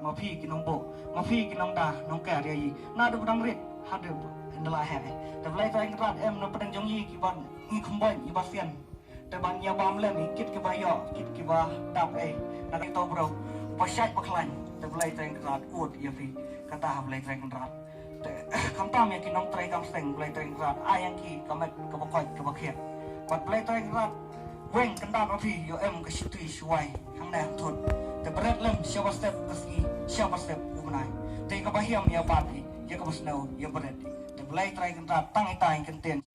มาพี่กินน้องโบมาพี่กินน้องดาน้องแก่เรียยีน่าดูดังริดฮัดเดือบเห็นละแห่แต่ไล่ตัวเองรัดเอ็มนับเป็นจงยีกี่วันมีคุมบอยอีบาเซียนแต่บางยาบามเล่มีคิดกี่ใบย่อคิดกี่ว่าดับนักโตโปรภาษาปักลันแต่ไล่ตัวเองรัดอวดยาฟีกระตาไล่ตัวเองรัดแต่คำตามอย่างกินน้องไตรกำเสงไล่ตัวเองรัดอายังกี่กำเม็ดกระบอกคอยกระบอกเขียดกดไล่ตัวเองรัดเว้งกันดาบพี่โยเอ็มก็ชิตุยช่วยทั้งแนวทุนแต่ประเด็นเริ่มเชื่อว่าสเต็ปก็สีเชื่อว่าสเต็ปอุบนายแต่ก็บ่เฮียมยาบาดพี่ยังก็บ่สนาวยังประเด็นแต่ไล่ตัวเองรัดตั้งให้ตายกันเตียน